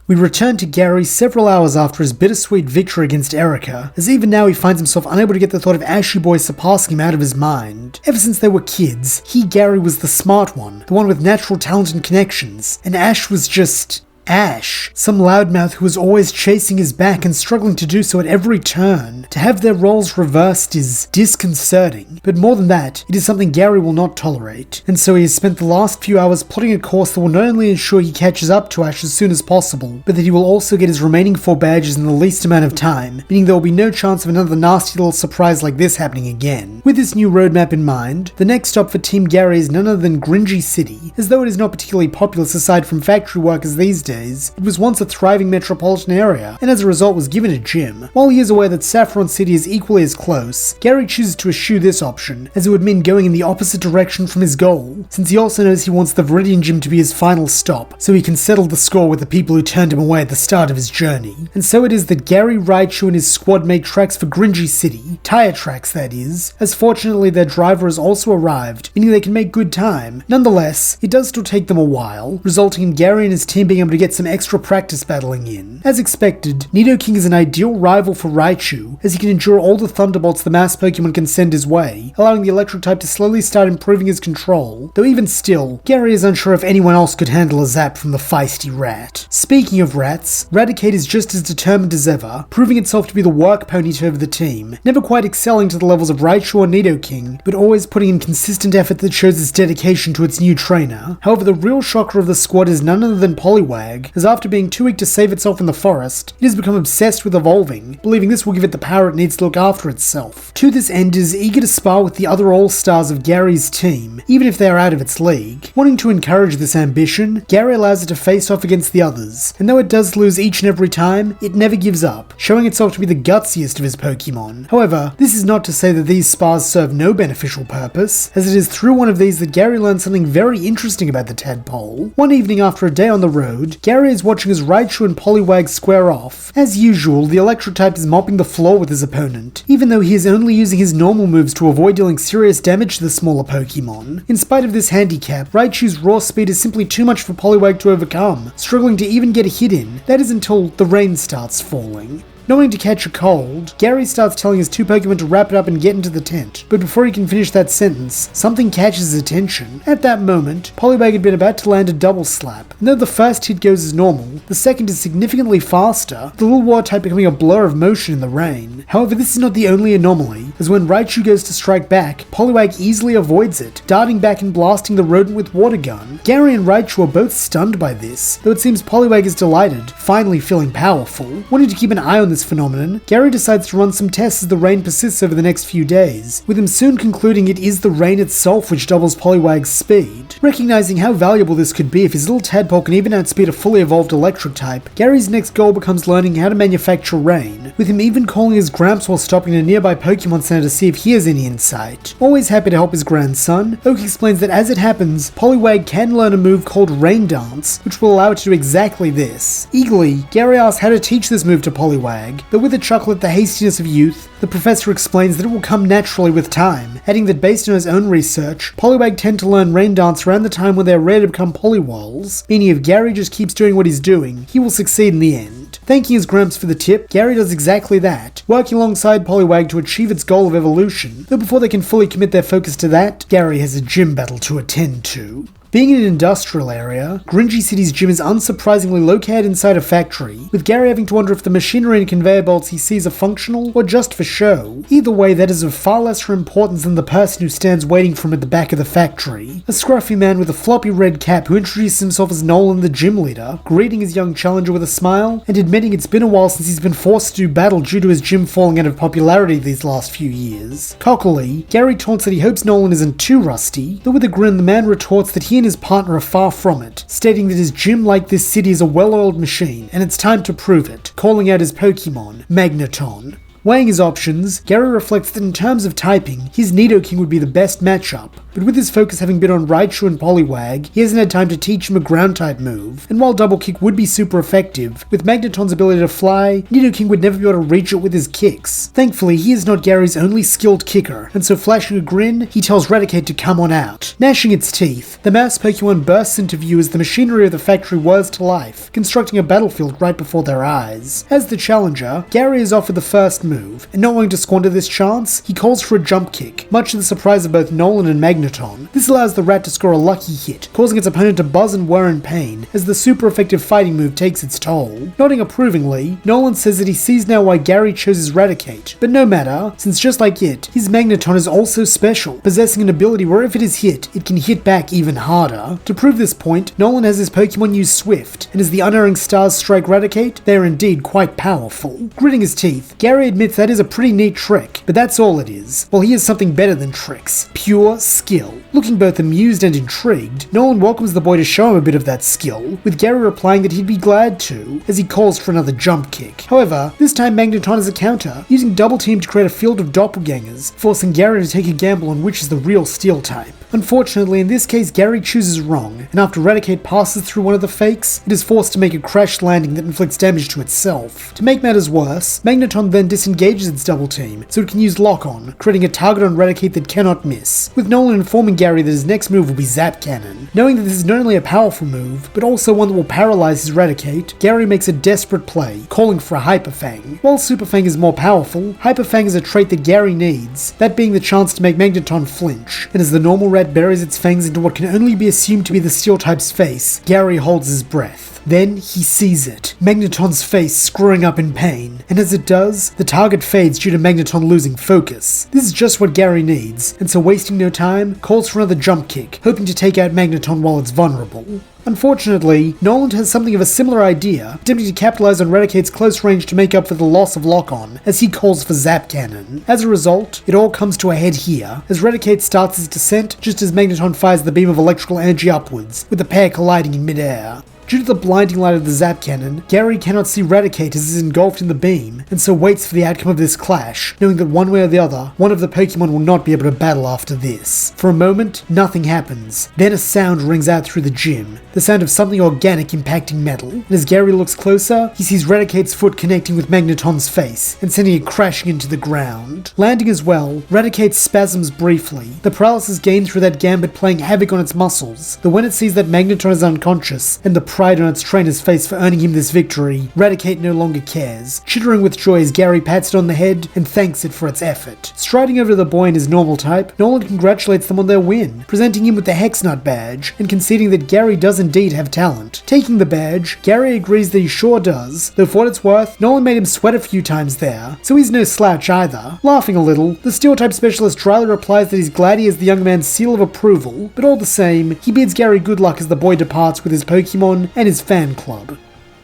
We return to Gary several hours after his bittersweet victory against Erica, as even now he finds himself unable to get the thought of Ashy Boy surpassing him out of his mind. Ever since they were kids, Gary was the smart one, the one with natural talent and connections, and Ash was just Ash, some loudmouth who was always chasing his back and struggling to do so at every turn. To have their roles reversed is disconcerting, but more than that, it is something Gary will not tolerate, and so he has spent the last few hours plotting a course that will not only ensure he catches up to Ash as soon as possible, but that he will also get his remaining 4 badges in the least amount of time, meaning there will be no chance of another nasty little surprise like this happening again. With this new roadmap in mind, the next stop for Team Gary is none other than Grungy City. As though it is not particularly populous aside from factory workers these days, it was once a thriving metropolitan area, and as a result was given a gym. While he is aware that Saffron City is equally as close, Gary chooses to eschew this option, as it would mean going in the opposite direction from his goal, since he also knows he wants the Viridian Gym to be his final stop, so he can settle the score with the people who turned him away at the start of his journey. And so it is that Gary, Raichu, and his squad make tracks for Grungy City, tire tracks that is, as fortunately their driver has also arrived, meaning they can make good time. Nonetheless, it does still take them a while, resulting in Gary and his team being able to get some extra practice battling in. As expected, Nidoking is an ideal rival for Raichu, as he can endure all the thunderbolts the mass Pokemon can send his way, allowing the electric type to slowly start improving his control, though even still, Gary is unsure if anyone else could handle a zap from the feisty rat. Speaking of rats, Raticate is just as determined as ever, proving itself to be the work pony to over the team, never quite excelling to the levels of Raichu or Nidoking, but always putting in consistent effort that shows its dedication to its new trainer. However, the real shocker of the squad is none other than Poliwag, as after being too weak to save itself in the forest, it has become obsessed with evolving, believing this will give it the power it needs to look after itself. To this end, it is eager to spar with the other all-stars of Gary's team, even if they are out of its league. Wanting to encourage this ambition, Gary allows it to face off against the others, and though it does lose each and every time, it never gives up, showing itself to be the gutsiest of his Pokemon. However, this is not to say that these spars serve no beneficial purpose, as it is through one of these that Gary learns something very interesting about the tadpole. One evening after a day on the road, Gary is watching as Raichu and Poliwag square off. As usual, the electric type is mopping the floor with his opponent, even though he is only using his normal moves to avoid dealing serious damage to the smaller Pokemon. In spite of this handicap, Raichu's raw speed is simply too much for Poliwag to overcome, struggling to even get a hit in. That is until the rain starts falling. Knowing to catch a cold, Gary starts telling his 2 Pokemon to wrap it up and get into the tent, but before he can finish that sentence, something catches his attention. At that moment, Poliwag had been about to land a double slap, and though the first hit goes as normal, the second is significantly faster, the little water type becoming a blur of motion in the rain. However, this is not the only anomaly, as when Raichu goes to strike back, Poliwag easily avoids it, darting back and blasting the rodent with water gun. Gary and Raichu are both stunned by this, though it seems Poliwag is delighted, finally feeling powerful. Wanting to keep an eye on this phenomenon, Gary decides to run some tests as the rain persists over the next few days, with him soon concluding it is the rain itself which doubles Poliwag's speed. Recognizing how valuable this could be if his little tadpole can even outspeed a fully evolved electric type, Gary's next goal becomes learning how to manufacture rain, with him even calling his gramps while stopping in a nearby Pokemon Center to see if he has any insight. Always happy to help his grandson, Oak explains that as it happens, Poliwag can learn a move called Rain Dance, which will allow it to do exactly this. Eagerly, Gary asks how to teach this move to Poliwag, but with a chuckle at the hastiness of youth, the professor explains that it will come naturally with time, adding that based on his own research, Poliwag tend to learn Rain Dance around the time when they are ready to become Poliwalls, meaning if Gary just keeps doing what he's doing, he will succeed in the end. Thanking his Gramps for the tip, Gary does exactly that, working alongside Poliwag to achieve its goal of evolution, though before they can fully commit their focus to that, Gary has a gym battle to attend to. Being in an industrial area, Grungy City's gym is unsurprisingly located inside a factory, with Gary having to wonder if the machinery and conveyor belts he sees are functional or just for show. Either way, that is of far lesser importance than the person who stands waiting for him at the back of the factory. A scruffy man with a floppy red cap who introduces himself as Nolan, the gym leader, greeting his young challenger with a smile, and admitting it's been a while since he's been forced to do battle due to his gym falling out of popularity these last few years. Cockily, Gary taunts that he hopes Nolan isn't too rusty, though with a grin the man retorts that he and his partner are far from it, stating that his gym like this city is a well-oiled machine, and it's time to prove it, calling out his Pokemon, Magneton. Weighing his options, Gary reflects that in terms of typing, his Nidoking would be the best matchup. But with his focus having been on Raichu and Poliwag, he hasn't had time to teach him a ground-type move. And while Double Kick would be super effective, with Magneton's ability to fly, Nidoking would never be able to reach it with his kicks. Thankfully, he is not Gary's only skilled kicker, and so flashing a grin, he tells Raticate to come on out. Gnashing its teeth, the mouse Pokemon bursts into view as the machinery of the factory whirs to life, constructing a battlefield right before their eyes. As the challenger, Gary is offered the first move, and not wanting to squander this chance, he calls for a jump kick, much to the surprise of both Nolan and Magneton. This allows the rat to score a lucky hit, causing its opponent to buzz and whir in pain as the super effective fighting move takes its toll. Nodding approvingly, Nolan says that he sees now why Gary chose his Raticate, but no matter, since just like it, his Magneton is also special, possessing an ability where if it is hit, it can hit back even harder. To prove this point, Nolan has his Pokemon use Swift, and as the unerring stars strike Raticate, they are indeed quite powerful. Gritting his teeth, Gary admits that is a pretty neat trick, but that's all it is. Well, he has something better than tricks, pure skill. Looking both amused and intrigued, Nolan welcomes the boy to show him a bit of that skill, with Gary replying that he'd be glad to, as he calls for another jump kick. However, this time Magneton has a counter, using Double Team to create a field of doppelgangers, forcing Gary to take a gamble on which is the real steel type. Unfortunately, in this case, Gary chooses wrong, and after Raticate passes through one of the fakes, it is forced to make a crash landing that inflicts damage to itself. To make matters worse, Magneton then disengages its Double Team, so it can use Lock-On, creating a target on Raticate that cannot miss, with Nolan informing Gary that his next move will be Zap Cannon. Knowing that this is not only a powerful move, but also one that will paralyze his Raticate, Gary makes a desperate play, calling for a Hyper Fang. While Super Fang is more powerful, Hyper Fang is a trait that Gary needs, that being the chance to make Magneton flinch, and as the normal rat buries its fangs into what can only be assumed to be the steel type's face, Gary holds his breath. Then he sees it, Magneton's face screwing up in pain, and as it does, the target fades due to Magneton losing focus. This is just what Gary needs, and so wasting no time, calls for another jump kick, hoping to take out Magneton while it's vulnerable. Unfortunately, Nolan has something of a similar idea, attempting to capitalize on Raticate's close range to make up for the loss of Lock-On, as he calls for Zap Cannon. As a result, it all comes to a head here, as Raticate starts its descent just as Magneton fires the beam of electrical energy upwards, with the pair colliding in midair. Due to the blinding light of the Zap Cannon, Gary cannot see Raticate as is engulfed in the beam, and so waits for the outcome of this clash, knowing that one way or the other, one of the Pokemon will not be able to battle after this. For a moment, nothing happens. Then a sound rings out through the gym, the sound of something organic impacting metal, and as Gary looks closer, he sees Raticate's foot connecting with Magneton's face, and sending it crashing into the ground. Landing as well, Raticate spasms briefly, the paralysis gained through that gambit playing havoc on its muscles, though when it sees that Magneton is unconscious, and the pride on its trainer's face for earning him this victory, Raticate no longer cares, chittering with joy as Gary pats it on the head and thanks it for its effort. Striding over to the boy in his normal type, Nolan congratulates them on their win, presenting him with the Hexnut badge, and conceding that Gary does indeed have talent. Taking the badge, Gary agrees that he sure does, though for what it's worth, Nolan made him sweat a few times there, so he's no slouch either. Laughing a little, the Steel-type specialist dryly replies that he's glad he has the young man's seal of approval, but all the same, he bids Gary good luck as the boy departs with his Pokemon and his fan club.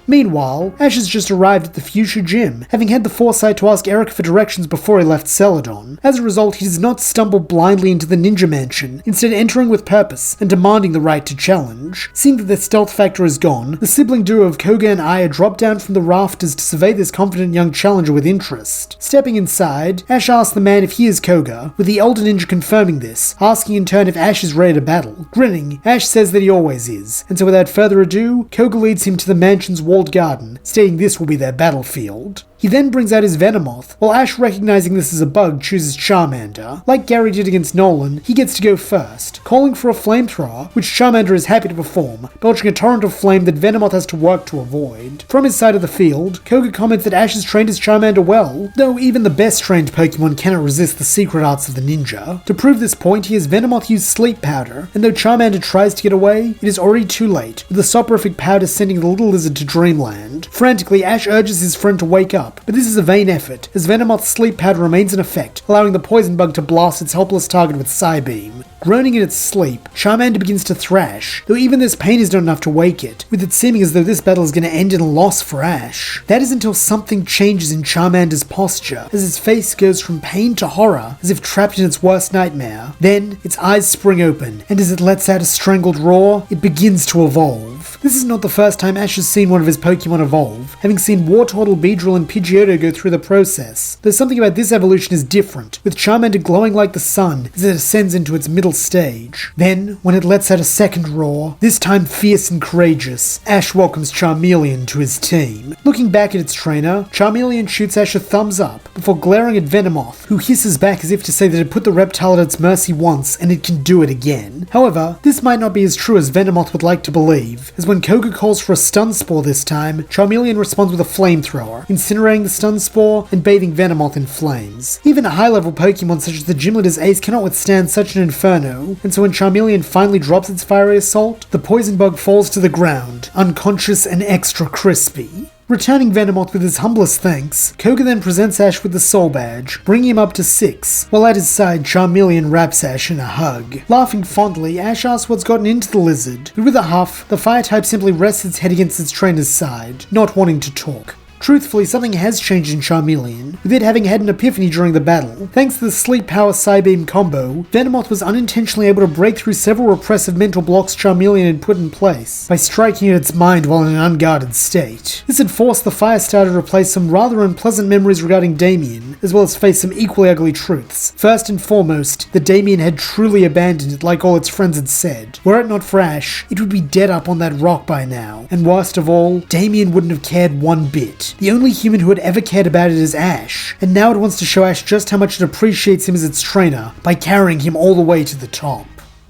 Meanwhile, Ash has just arrived at the Fuchsia Gym, having had the foresight to ask Eric for directions before he left Celadon. As a result, he does not stumble blindly into the Ninja Mansion, instead entering with purpose and demanding the right to challenge. Seeing that the stealth factor is gone, the sibling duo of Koga and Aya drop down from the rafters to survey this confident young challenger with interest. Stepping inside, Ash asks the man if he is Koga, with the elder ninja confirming this, asking in turn if Ash is ready to battle. Grinning, Ash says that he always is, and so without further ado, Koga leads him to the mansion's walled garden, stating this will be their battlefield. He then brings out his Venomoth, while Ash, recognizing this as a bug, chooses Charmander. Like Gary did against Nolan, he gets to go first, calling for a flamethrower, which Charmander is happy to perform, belching a torrent of flame that Venomoth has to work to avoid. From his side of the field, Koga comments that Ash has trained his Charmander well, though even the best trained Pokemon cannot resist the secret arts of the ninja. To prove this point, he has Venomoth use Sleep Powder, and though Charmander tries to get away, it is already too late, with the soporific powder sending the little lizard to Dreamland. Frantically, Ash urges his friend to wake up, but this is a vain effort, as Venomoth's sleep powder remains in effect, allowing the poison bug to blast its helpless target with Psybeam. Groaning in its sleep, Charmander begins to thrash, though even this pain is not enough to wake it, with it seeming as though this battle is going to end in a loss for Ash. That is until something changes in Charmander's posture, as its face goes from pain to horror, as if trapped in its worst nightmare. Then, its eyes spring open, and as it lets out a strangled roar, it begins to evolve. This is not the first time Ash has seen one of his Pokemon evolve, having seen Wartortle, Beedrill, and Pidgeotto go through the process. Though something about this evolution is different, with Charmander glowing like the sun as it ascends into its middle stage. Then, when it lets out a second roar, this time fierce and courageous, Ash welcomes Charmeleon to his team. Looking back at its trainer, Charmeleon shoots Ash a thumbs up, before glaring at Venomoth, who hisses back as if to say that it put the reptile at its mercy once and it can do it again. However, this might not be as true as Venomoth would like to believe, as when Koga calls for a stun spore this time, Charmeleon responds with a flamethrower, incinerating the stun spore and bathing Venomoth in flames. Even a high-level Pokemon such as the gym leader's Ace cannot withstand such an inferno, and so when Charmeleon finally drops its fiery assault, the poison bug falls to the ground, unconscious and extra crispy. Returning Venomoth with his humblest thanks, Koga then presents Ash with the Soul Badge, bringing him up to 6, while at his side Charmeleon wraps Ash in a hug. Laughing fondly, Ash asks what's gotten into the lizard, but with a huff, the Fire-type simply rests its head against its trainer's side, not wanting to talk. Truthfully, something has changed in Charmeleon, with it having had an epiphany during the battle. Thanks to the Sleep Power Psybeam combo, Venomoth was unintentionally able to break through several repressive mental blocks Charmeleon had put in place, by striking at its mind while in an unguarded state. This had forced the Firestar to replace some rather unpleasant memories regarding Damien, as well as face some equally ugly truths. First and foremost, that Damien had truly abandoned it like all its friends had said. Were it not for Ash, it would be dead up on that rock by now. And worst of all, Damien wouldn't have cared one bit. The only human who had ever cared about it is Ash, and now it wants to show Ash just how much it appreciates him as its trainer by carrying him all the way to the top.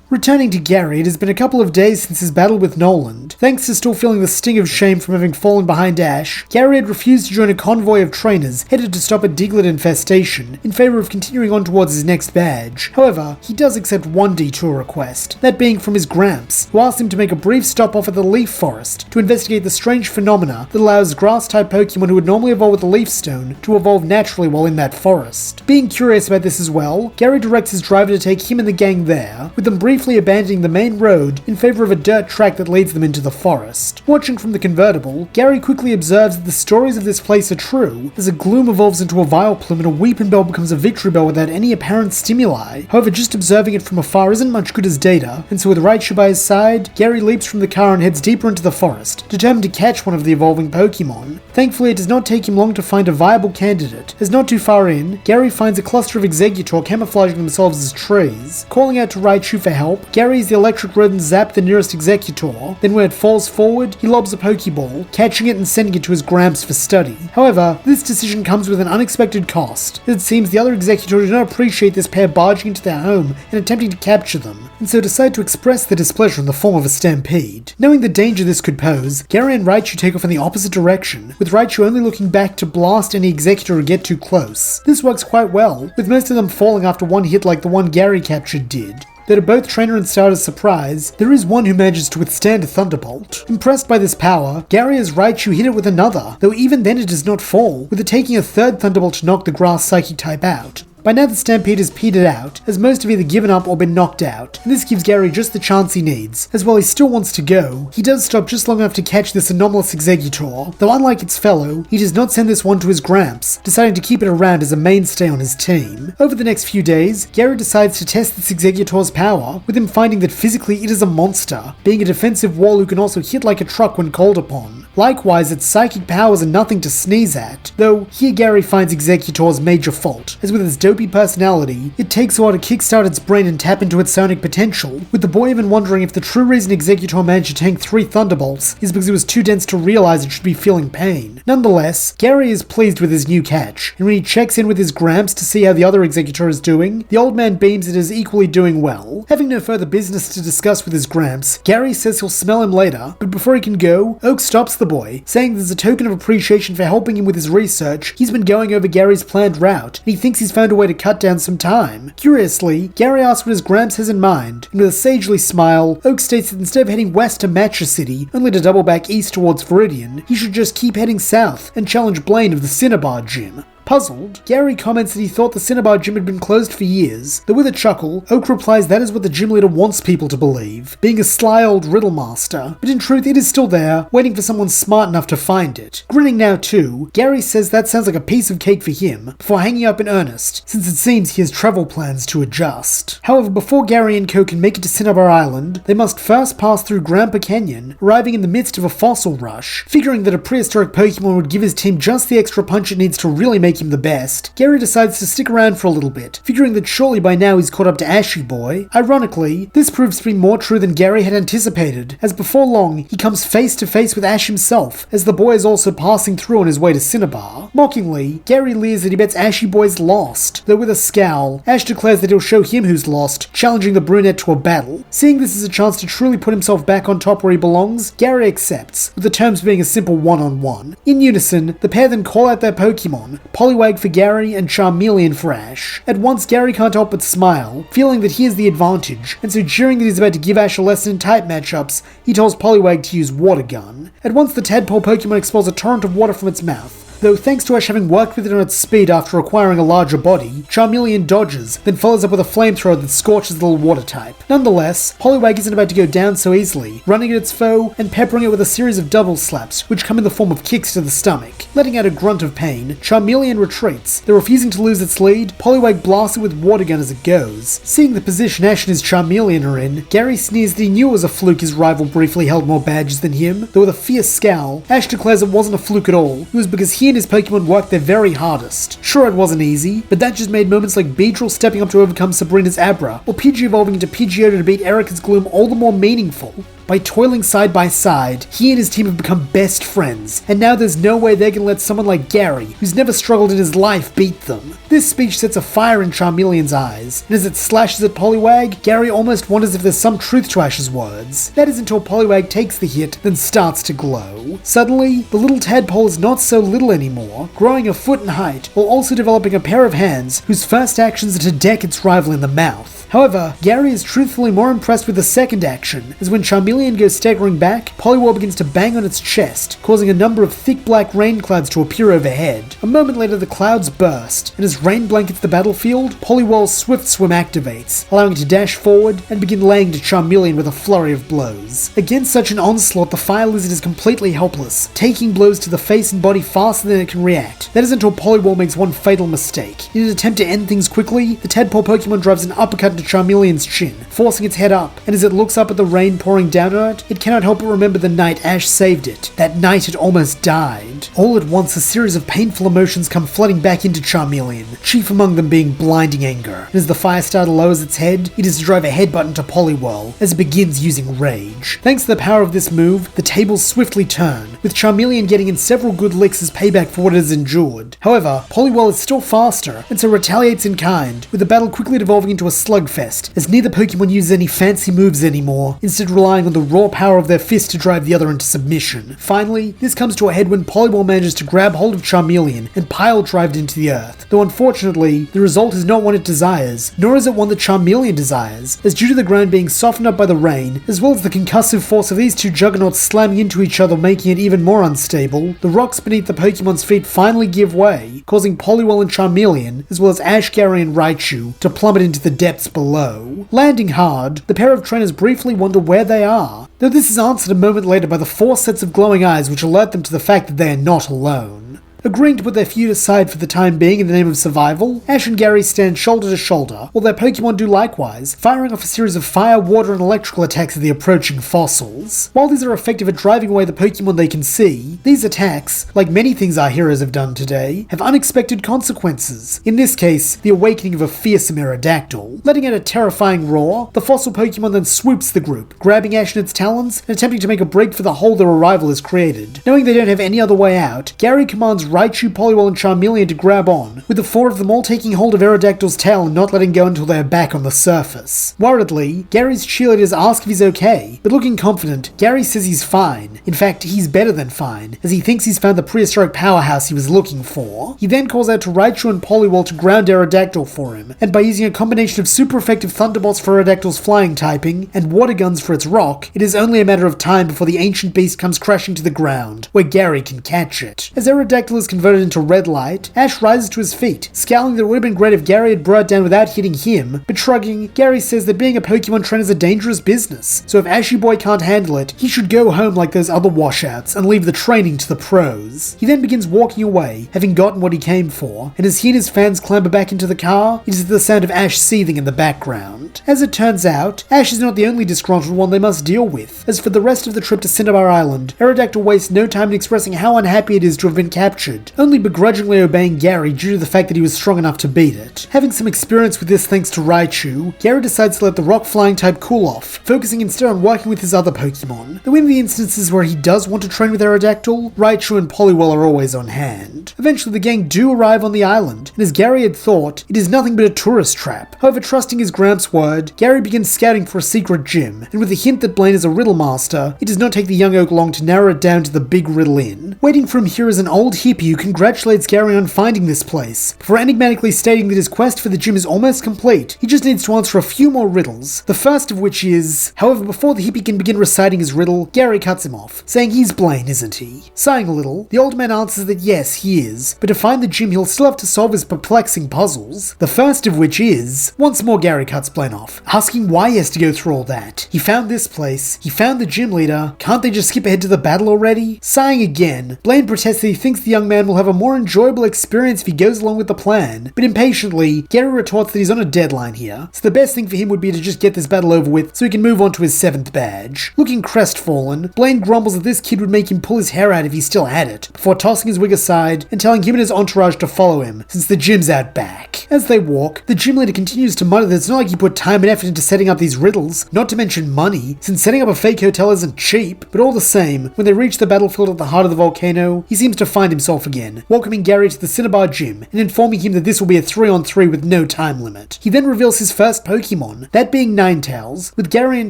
Returning to Gary, it has been a couple of days since his battle with Noland. Thanks to still feeling the sting of shame from having fallen behind Ash, Gary had refused to join a convoy of trainers headed to stop a Diglett infestation, in favour of continuing on towards his next badge. However, he does accept one detour request, that being from his Gramps, who asked him to make a brief stop off at the Leaf Forest to investigate the strange phenomena that allows Grass-type Pokemon who would normally evolve with the Leaf Stone to evolve naturally while in that forest. Being curious about this as well, Gary directs his driver to take him and the gang there, with them briefly abandoning the main road in favour of a dirt track that leads them into the forest. Watching from the convertible, Gary quickly observes that the stories of this place are true, as a Gloom evolves into a Vileplume and a Weepinbell becomes a Victreebel without any apparent stimuli. However, just observing it from afar isn't much good as data, and so with Raichu by his side, Gary leaps from the car and heads deeper into the forest, determined to catch one of the evolving Pokemon. Thankfully, it does not take him long to find a viable candidate, as not too far in, Gary finds a cluster of Exeggutor camouflaging themselves as trees. Calling out to Raichu for help, Gary's the electric rodent zap the nearest Exeggutor, then when it falls forward, he lobs a Pokeball, catching it and sending it to his Gramps for study. However, this decision comes with an unexpected cost, as it seems the other Exeggutor do not appreciate this pair barging into their home and attempting to capture them, and so decide to express their displeasure in the form of a stampede. Knowing the danger this could pose, Gary and Raichu take off in the opposite direction, with Raichu only looking back to blast any Exeggutor who get too close. This works quite well, with most of them falling after one hit like the one Gary captured did. Though to both trainer and starter's surprise, there is one who manages to withstand a Thunderbolt. Impressed by this power, Gary as Raichu hit it with another, though even then it does not fall, with it taking a third Thunderbolt to knock the Grass Psychic type out. By now the Stampede has petered out, as most have either given up or been knocked out, and this gives Gary just the chance he needs, as while he still wants to go, he does stop just long enough to catch this anomalous Exeggutor, though unlike its fellow, he does not send this one to his Gramps, deciding to keep it around as a mainstay on his team. Over the next few days, Gary decides to test this Exeggutor's power, with him finding that physically it is a monster, being a defensive wall who can also hit like a truck when called upon. Likewise, its psychic powers are nothing to sneeze at, though here Gary finds Exeggutor's major fault, as with its dopey personality, it takes a while to kickstart its brain and tap into its sonic potential, with the boy even wondering if the true reason Exeggutor managed to tank 3 Thunderbolts is because it was too dense to realize it should be feeling pain. Nonetheless, Gary is pleased with his new catch, and when he checks in with his Gramps to see how the other Exeggutor is doing, the old man beams it as equally doing well. Having no further business to discuss with his Gramps, Gary says he'll smell him later, but before he can go, Oak stops the boy, saying that as a token of appreciation for helping him with his research, he's been going over Gary's planned route, and he thinks he's found a way to cut down some time. Curiously, Gary asks what his Gramps has in mind, and with a sagely smile, Oak states that instead of heading west to Matcha City, only to double back east towards Viridian, he should just keep heading south and challenge Blaine of the Cinnabar Gym. Puzzled, Gary comments that he thought the Cinnabar gym had been closed for years, though with a chuckle, Oak replies that is what the gym leader wants people to believe, being a sly old riddle master, but in truth it is still there, waiting for someone smart enough to find it. Grinning now too, Gary says that sounds like a piece of cake for him, before hanging up in earnest, since it seems he has travel plans to adjust. However, before Gary and Co can make it to Cinnabar Island, they must first pass through Grandpa Canyon, arriving in the midst of a fossil rush. Figuring that a prehistoric Pokemon would give his team just the extra punch it needs to really make him the best, Gary decides to stick around for a little bit, figuring that surely by now he's caught up to Ashy Boy. Ironically, this proves to be more true than Gary had anticipated, as before long, he comes face to face with Ash himself, as the boy is also passing through on his way to Cinnabar. Mockingly, Gary leers that he bets Ashy Boy's lost, though with a scowl, Ash declares that he'll show him who's lost, challenging the brunette to a battle. Seeing this as a chance to truly put himself back on top where he belongs, Gary accepts, with the terms being a simple one-on-one. In unison, the pair then call out their Pokemon, Poliwag for Gary and Charmeleon for Ash. At once, Gary can't help but smile, feeling that he has the advantage, and so during that he's about to give Ash a lesson in type matchups, he tells Poliwag to use Water Gun. At once, the tadpole Pokemon expels a torrent of water from its mouth, though thanks to Ash having worked with it on its speed after acquiring a larger body, Charmeleon dodges, then follows up with a flamethrower that scorches the little water type. Nonetheless, Poliwag isn't about to go down so easily, running at its foe and peppering it with a series of double slaps, which come in the form of kicks to the stomach. Letting out a grunt of pain, Charmeleon retreats, though refusing to lose its lead, Poliwag blasts it with Water Gun as it goes. Seeing the position Ash and his Charmeleon are in, Gary sneers that he knew it was a fluke his rival briefly held more badges than him, though with a fierce scowl, Ash declares it wasn't a fluke at all, it was because he and his Pokemon worked their very hardest. Sure, it wasn't easy, but that just made moments like Beedrill stepping up to overcome Sabrina's Abra, or Pidgey evolving into Pidgeotto to beat Erica's Gloom all the more meaningful. By toiling side by side, he and his team have become best friends, and now there's no way they're gonna let someone like Gary, who's never struggled in his life, beat them. This speech sets a fire in Charmeleon's eyes, and as it slashes at Poliwag, Gary almost wonders if there's some truth to Ash's words. That is until Poliwag takes the hit, then starts to glow. Suddenly, the little tadpole is not so little anymore, growing a foot in height, while also developing a pair of hands whose first actions are to deck its rival in the mouth. However, Gary is truthfully more impressed with the second action, as when Charmeleon goes staggering back, Poliwhirl begins to bang on its chest, causing a number of thick black rain clouds to appear overhead. A moment later the clouds burst, and as rain blankets the battlefield, Poliwhirl's Swift Swim activates, allowing it to dash forward and begin laying to Charmeleon with a flurry of blows. Against such an onslaught, the fire lizard is completely helpless, taking blows to the face and body faster than it can react. That is until Poliwhirl makes one fatal mistake. In an attempt to end things quickly, the tadpole Pokemon drives an uppercut into Charmeleon's chin, forcing its head up, and as it looks up at the rain pouring down on it, it cannot help but remember the night Ash saved it. That night it almost died. All at once, a series of painful emotions come flooding back into Charmeleon, chief among them being blinding anger. And as the fire starter lowers its head, it is to drive a headbutt into Poliwhirl, as it begins using Rage. Thanks to the power of this move, the tables swiftly turn, with Charmeleon getting in several good licks as payback for what it has endured. However, Poliwhirl is still faster, and so retaliates in kind, with the battle quickly devolving into a slugfest, as neither Pokemon uses any fancy moves anymore, instead relying on the raw power of their fist to drive the other into submission. Finally, this comes to a head when Poliwhirl manages to grab hold of Charmeleon and pile drive it into the earth, though unfortunately, the result is not one it desires, nor is it one that Charmeleon desires, as due to the ground being softened up by the rain, as well as the concussive force of these two juggernauts slamming into each other making it even more unstable, the rocks beneath the Pokemon's feet finally give way, causing Poliwhirl and Charmeleon, as well as Ash, Gary, and Raichu, to plummet into the depths below. Landing hard, the pair of trainers briefly wonder where they are, though this is answered a moment later by the 4 sets of glowing eyes which alert them to the fact that they are not alone. Agreeing to put their feud aside for the time being in the name of survival, Ash and Gary stand shoulder to shoulder, while their Pokemon do likewise, firing off a series of fire, water, and electrical attacks at the approaching fossils. While these are effective at driving away the Pokemon they can see, these attacks, like many things our heroes have done today, have unexpected consequences. In this case, the awakening of a fearsome Aerodactyl. Letting out a terrifying roar, the fossil Pokemon then swoops the group, grabbing Ash in its talons and attempting to make a break for the hole their arrival has created. Knowing they don't have any other way out, Gary commands Raichu, Poliwhirl, and Charmeleon to grab on, with the 4 of them all taking hold of Aerodactyl's tail and not letting go until they are back on the surface. Worriedly, Gary's cheerleaders ask if he's okay, but looking confident, Gary says he's fine. In fact, he's better than fine, as he thinks he's found the prehistoric powerhouse he was looking for. He then calls out to Raichu and Poliwhirl to ground Aerodactyl for him, and by using a combination of super effective Thunderbolts for Aerodactyl's flying typing, and Water Guns for its rock, it is only a matter of time before the ancient beast comes crashing to the ground, where Gary can catch it. As Aerodactyl is was converted into red light, Ash rises to his feet, scowling that it would have been great if Gary had brought it down without hitting him, but shrugging, Gary says that being a Pokemon trainer is a dangerous business, so if Ashy Boy can't handle it, he should go home like those other washouts and leave the training to the pros. He then begins walking away, having gotten what he came for, and as he and his fans clamber back into the car, it is the sound of Ash seething in the background. As it turns out, Ash is not the only disgruntled one they must deal with, as for the rest of the trip to Cinnabar Island, Aerodactyl wastes no time in expressing how unhappy it is to have been captured, only begrudgingly obeying Gary due to the fact that he was strong enough to beat it. Having some experience with this thanks to Raichu, Gary decides to let the rock flying type cool off, focusing instead on working with his other Pokemon. Though in the instances where he does want to train with Aerodactyl, Raichu and Poliwhirl are always on hand. Eventually the gang do arrive on the island, and as Gary had thought, it is nothing but a tourist trap. However, trusting his Gramps' word, Gary begins scouting for a secret gym, and with a hint that Blaine is a riddle master, it does not take the young oak long to narrow it down to the big riddle inn. Waiting for him here is an old hippie who congratulates Gary on finding this place, before enigmatically stating that his quest for the gym is almost complete. He just needs to answer a few more riddles, the first of which is... However, before the hippie can begin reciting his riddle, Gary cuts him off, saying he's Blaine, isn't he? Sighing a little, the old man answers that yes, he is, but to find the gym he'll still have to solve his perplexing puzzles, the first of which is... Once more Gary cuts Blaine off, asking why he has to go through all that. He found this place, he found the gym leader, can't they just skip ahead to the battle already? Sighing again, Blaine protests that he thinks the young man will have a more enjoyable experience if he goes along with the plan, but impatiently, Gary retorts that he's on a deadline here, so the best thing for him would be to just get this battle over with so he can move on to his 7th badge. Looking crestfallen, Blaine grumbles that this kid would make him pull his hair out if he still had it, before tossing his wig aside and telling him and his entourage to follow him, since the gym's out back. As they walk, the gym leader continues to mutter that it's not like he put time and effort into setting up these riddles, not to mention money, since setting up a fake hotel isn't cheap, but all the same, when they reach the battlefield at the heart of the volcano, he seems to find himself again, welcoming Gary to the Cinnabar gym and informing him that this will be a 3-on-3 with no time limit. He then reveals his first Pokemon, that being Ninetales, with Gary in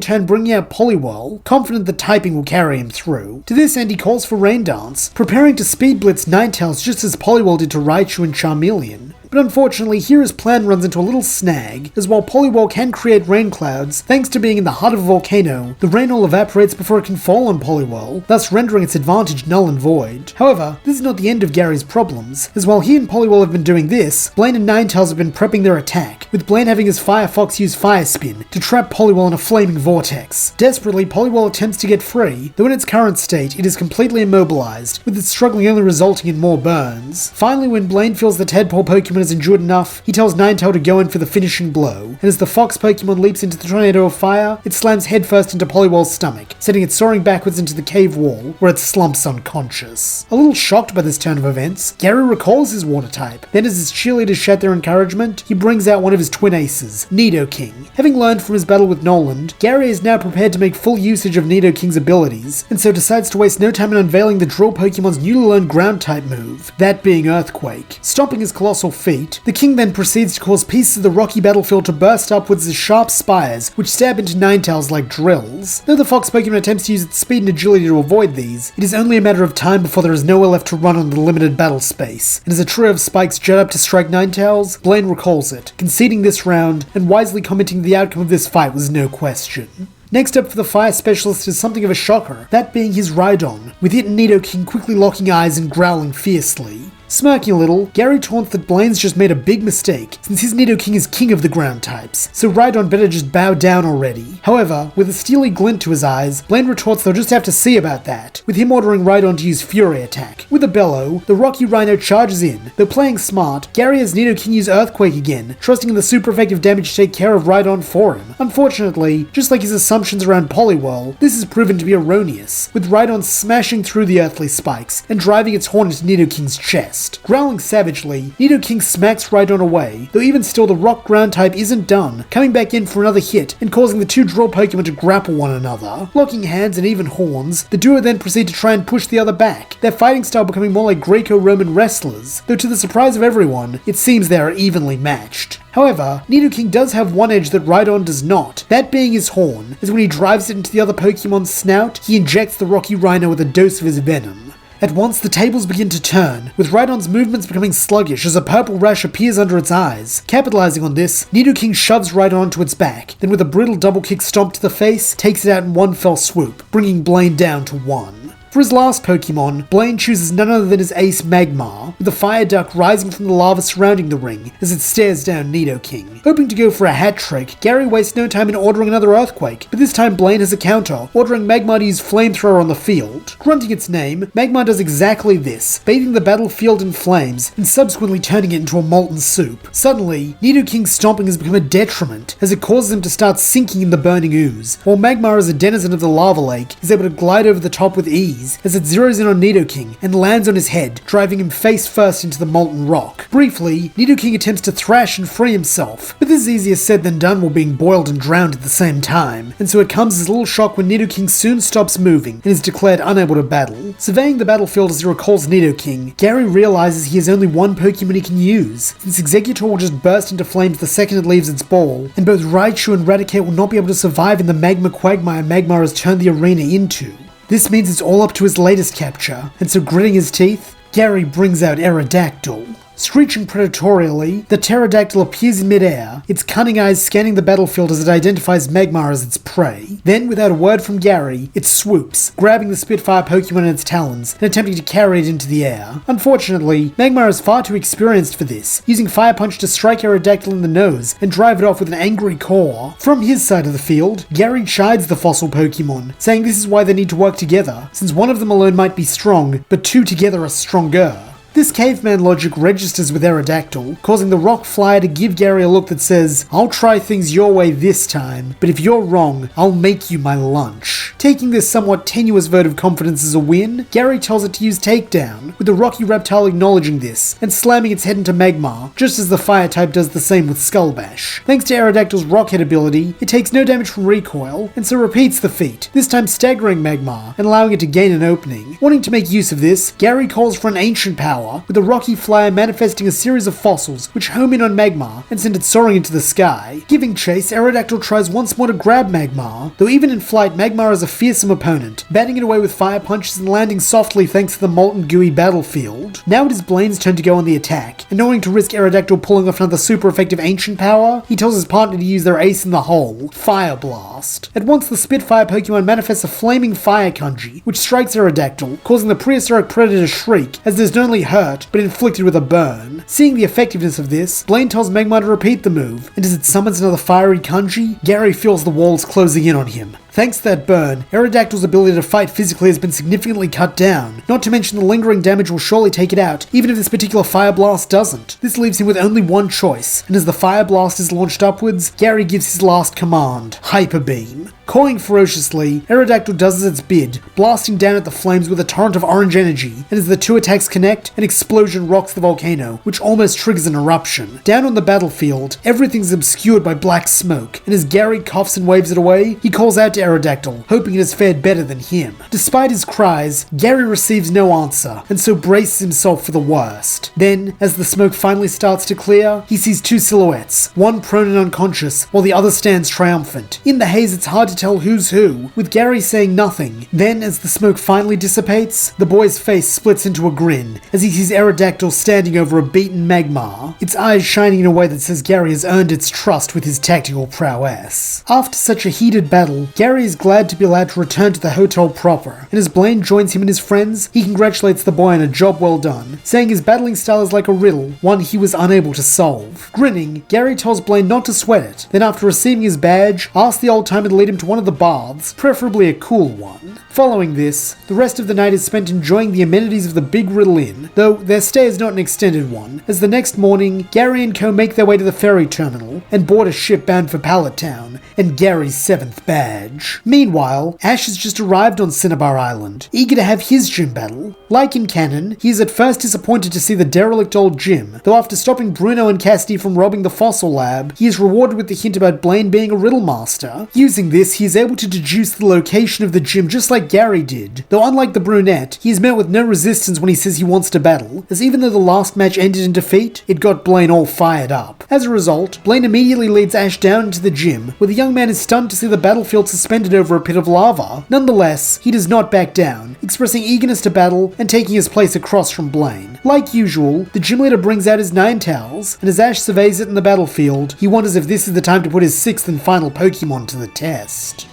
turn bringing out Poliwhirl, confident that typing will carry him through. To this end he calls for Rain Dance, preparing to speed blitz Ninetales just as Poliwhirl did to Raichu and Charmeleon. But unfortunately, here his plan runs into a little snag, as while Poliwhirl can create rain clouds, thanks to being in the heart of a volcano, the rain all evaporates before it can fall on Poliwhirl, thus rendering its advantage null and void. However, this is not the end of Gary's problems, as while he and Poliwhirl have been doing this, Blaine and Ninetales have been prepping their attack, with Blaine having his Firefox use Fire Spin to trap Poliwhirl in a flaming vortex. Desperately, Poliwhirl attempts to get free, though in its current state, it is completely immobilized, with its struggling only resulting in more burns. Finally, when Blaine feels the tadpole Pokemon has endured enough, he tells Ninetale to go in for the finishing blow, and as the fox Pokemon leaps into the tornado of fire, it slams headfirst into Poliwhirl's stomach, sending it soaring backwards into the cave wall, where it slumps unconscious. A little shocked by this turn of events, Gary recalls his water type, then as his cheerleaders shout their encouragement, he brings out one of his twin aces, Nidoking. Having learned from his battle with Noland, Gary is now prepared to make full usage of Nidoking's abilities, and so decides to waste no time in unveiling the Drill Pokemon's newly learned ground type move, that being Earthquake. Stomping his colossal feet, the king then proceeds to cause pieces of the rocky battlefield to burst upwards as sharp spires, which stab into Ninetales like drills. Though the fox Pokemon attempts to use its speed and agility to avoid these, it is only a matter of time before there is nowhere left to run on the limited battle space, and as a trio of spikes jet up to strike Ninetales, Blaine recalls it, conceding this round, and wisely commenting the outcome of this fight was no question. Next up for the fire specialist is something of a shocker, that being his Rhydon, with it and Nidoking quickly locking eyes and growling fiercely. Smirking a little, Gary taunts that Blaine's just made a big mistake, since his Nidoking is king of the ground types, so Rhydon better just bow down already. However, with a steely glint to his eyes, Blaine retorts they'll just have to see about that, with him ordering Rhydon to use Fury Attack. With a bellow, the Rocky Rhino charges in, though playing smart, Gary has Nidoking use Earthquake again, trusting in the super effective damage to take care of Rhydon for him. Unfortunately, just like his assumptions around Poliwhirl, this is proven to be erroneous, with Rhydon smashing through the earthly spikes and driving its horn into Nidoking's chest. Growling savagely, Nidoking smacks Rhydon away, though even still the rock ground type isn't done, coming back in for another hit and causing the two drill Pokemon to grapple one another. Locking hands and even horns, the duo then proceed to try and push the other back, their fighting style becoming more like Greco-Roman wrestlers, though to the surprise of everyone, it seems they are evenly matched. However, Nidoking does have one edge that Rhydon does not, that being his horn, as when he drives it into the other Pokemon's snout, he injects the Rocky Rhino with a dose of his venom. At once, the tables begin to turn, with Rhydon's movements becoming sluggish as a purple rash appears under its eyes. Capitalizing on this, Nidoking shoves Rhydon onto its back, then with a brutal double kick stomp to the face, takes it out in one fell swoop, bringing Blaine down to 1. For his last Pokemon, Blaine chooses none other than his ace Magmar, with the fire duck rising from the lava surrounding the ring as it stares down Nidoking. Hoping to go for a hat trick, Gary wastes no time in ordering another Earthquake, but this time Blaine has a counter, ordering Magmar to use Flamethrower on the field. Grunting its name, Magmar does exactly this, bathing the battlefield in flames and subsequently turning it into a molten soup. Suddenly, Nidoking's stomping has become a detriment as it causes him to start sinking in the burning ooze, while Magmar, as a denizen of the lava lake, is able to glide over the top with ease as it zeroes in on Nidoking and lands on his head, driving him face first into the molten rock. Briefly, Nidoking attempts to thrash and free himself, but this is easier said than done while being boiled and drowned at the same time, and so it comes as a little shock when Nidoking soon stops moving and is declared unable to battle. Surveying the battlefield as he recalls Nidoking, Gary realizes he has only one Pokemon he can use, since Exeggutor will just burst into flames the second it leaves its ball, and both Raichu and Raticate will not be able to survive in the magma quagmire Magmar has turned the arena into. This means it's all up to his latest capture, and so gritting his teeth, Gary brings out Aerodactyl. Screeching predatorially, the pterodactyl appears in midair, its cunning eyes scanning the battlefield as it identifies Magmar as its prey. Then, without a word from Gary, it swoops, grabbing the Spitfire Pokemon in its talons and attempting to carry it into the air. Unfortunately, Magmar is far too experienced for this, using Fire Punch to strike Aerodactyl in the nose and drive it off with an angry caw. From his side of the field, Gary chides the fossil Pokemon, saying this is why they need to work together, since one of them alone might be strong, but two together are stronger. This caveman logic registers with Aerodactyl, causing the rock flyer to give Gary a look that says, "I'll try things your way this time, but if you're wrong, I'll make you my lunch." Taking this somewhat tenuous vote of confidence as a win, Gary tells it to use Takedown, with the rocky reptile acknowledging this and slamming its head into Magmar, just as the fire type does the same with Skull Bash. Thanks to Aerodactyl's Rockhead ability, it takes no damage from recoil, and so repeats the feat, this time staggering Magmar and allowing it to gain an opening. Wanting to make use of this, Gary calls for an ancient power, with the rocky flyer manifesting a series of fossils which home in on Magmar and send it soaring into the sky. Giving chase, Aerodactyl tries once more to grab Magmar, though even in flight Magmar is a fearsome opponent, batting it away with fire punches and landing softly thanks to the molten gooey battlefield. Now it is Blaine's turn to go on the attack, and knowing to risk Aerodactyl pulling off another super effective ancient power, he tells his partner to use their ace in the hole, Fire Blast. At once the Spitfire Pokemon manifests a flaming fire kanji, which strikes Aerodactyl, causing the prehistoric predator to shriek, as there's not only hurt, but inflicted with a burn. Seeing the effectiveness of this, Blaine tells Magmar to repeat the move, and as it summons another fiery kanji, Gary feels the walls closing in on him. Thanks to that burn, Aerodactyl's ability to fight physically has been significantly cut down, not to mention the lingering damage will surely take it out, even if this particular Fire Blast doesn't. This leaves him with only one choice, and as the Fire Blast is launched upwards, Gary gives his last command, Hyper Beam. Cawing ferociously, Aerodactyl does as its bid, blasting down at the flames with a torrent of orange energy, and as the two attacks connect, an explosion rocks the volcano, which almost triggers an eruption. Down on the battlefield, everything's obscured by black smoke, and as Gary coughs and waves it away, he calls out to Aerodactyl, hoping it has fared better than him. Despite his cries, Gary receives no answer, and so braces himself for the worst. Then, as the smoke finally starts to clear, he sees two silhouettes, one prone and unconscious, while the other stands triumphant. In the haze, it's hard to tell who's who, with Gary saying nothing. Then, as the smoke finally dissipates, the boy's face splits into a grin, as he sees Aerodactyl standing over a beaten Magmar, its eyes shining in a way that says Gary has earned its trust with his tactical prowess. After such a heated battle, Gary is glad to be allowed to return to the hotel proper, and as Blaine joins him and his friends, he congratulates the boy on a job well done, saying his battling style is like a riddle, one he was unable to solve. Grinning, Gary tells Blaine not to sweat it, then after receiving his badge, asks the old-timer to lead him to one of the baths, preferably a cool one. Following this, the rest of the night is spent enjoying the amenities of the Big Riddle Inn, though their stay is not an extended one, as the next morning, Gary and co make their way to the ferry terminal and board a ship bound for Pallet Town, and Gary's 7th badge. Meanwhile, Ash has just arrived on Cinnabar Island, eager to have his gym battle. Like in canon, he is at first disappointed to see the derelict old gym, though after stopping Bruno and Cassidy from robbing the fossil lab, he is rewarded with the hint about Blaine being a riddle master. Using this, he is able to deduce the location of the gym just like Gary did, though unlike the brunette, he is met with no resistance when he says he wants to battle, as even though the last match ended in defeat, it got Blaine all fired up. As a result, Blaine immediately leads Ash down into the gym, where the young man is stunned to see the battlefield suspended over a pit of lava. Nonetheless, he does not back down, expressing eagerness to battle and taking his place across from Blaine. Like usual, the gym leader brings out his Ninetales, and as Ash surveys it in the battlefield, he wonders if this is the time to put his 6th and final Pokemon to the test.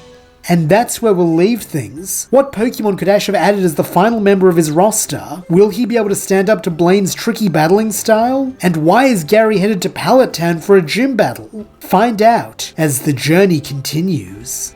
And that's where we'll leave things. What Pokemon could Ash have added as the final member of his roster? Will he be able to stand up to Blaine's tricky battling style? And why is Gary headed to Pallet Town for a gym battle? Find out as the journey continues.